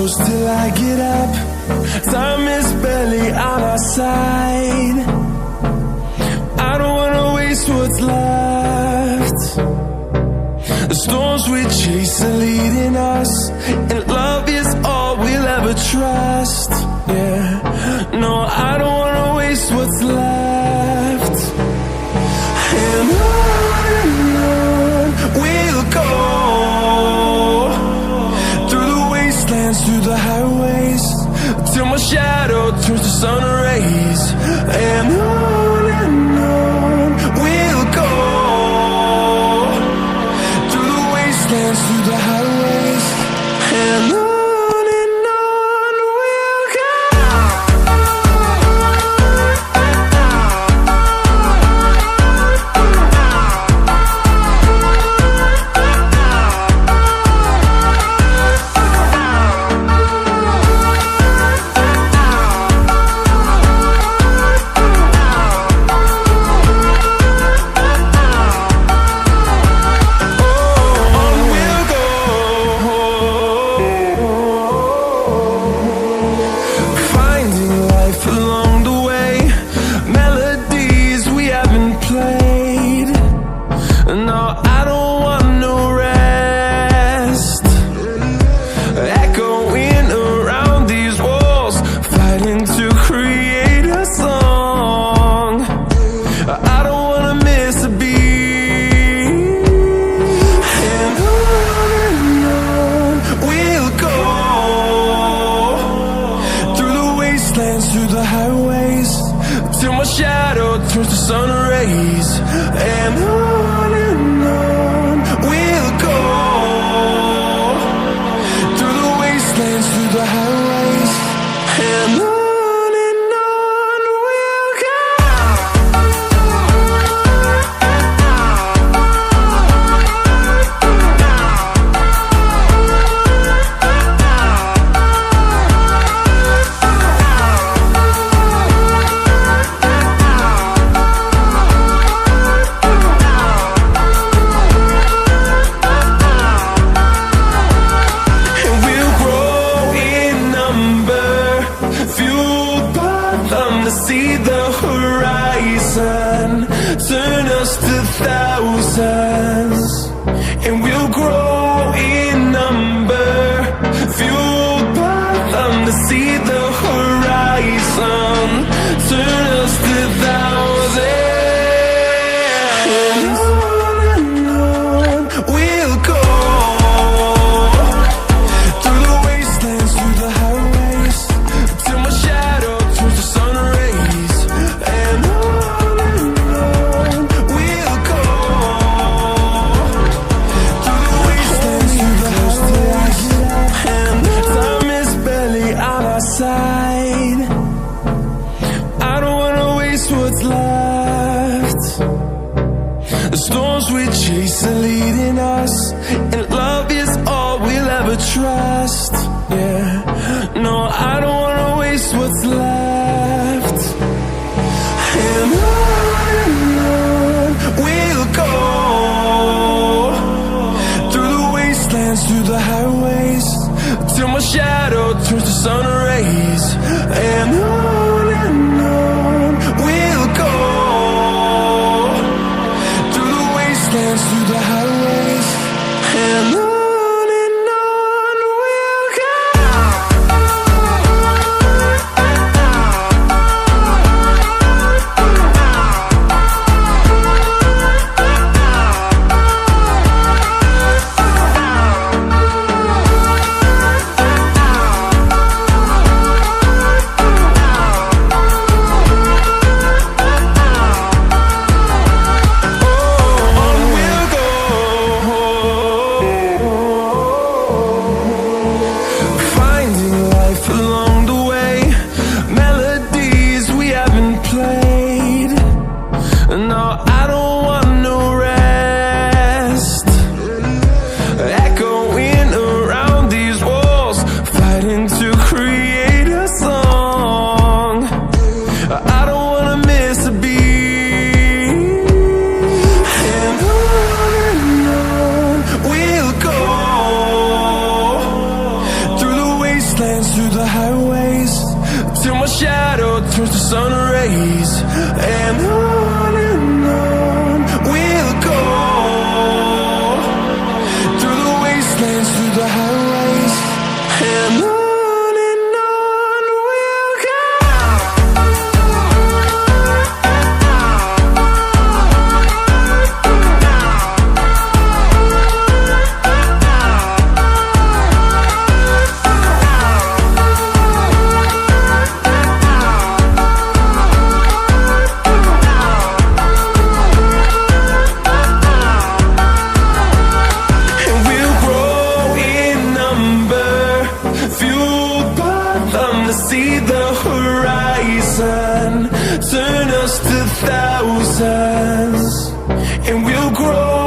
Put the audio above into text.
close till I get up. Time is barely on our side. I don't wanna waste what's left. The storms we chase are leading us, and love is all we'll ever trust. Yeah, no, I don't wanna waste what's left. And on we'll go, through the wastelands, through the highways, till my shadow turns to sun rays. And on we'll go, through the wastelands, through the highways, and on we'll go. Through the highways, till my shadow turns to sun rays. And on we'll go, through the wastelands, through the highways, and on we'll go. To see the horizon turn us to thousands, and we'll grow in number, fueled by them. To see the horizon turn us to thousands, and on we'll go, through the wastelands, through the highways, till my shadow turns to sun. I don't wanna waste what's left. The storms we chase are leading us, and love is all we'll ever trust. Yeah, no, I don't wanna waste what's left. And on we'll go, through the wastelands, through the highways, till my shadow turns to sun rays. And on we'll go, through the wastelands, through the highways, and on we'll go. till my shadow turns to sun rays. And on we'll go, through the wastelands, through the highways, and on we'll go. See the horizon turn us to thousands, and we'll grow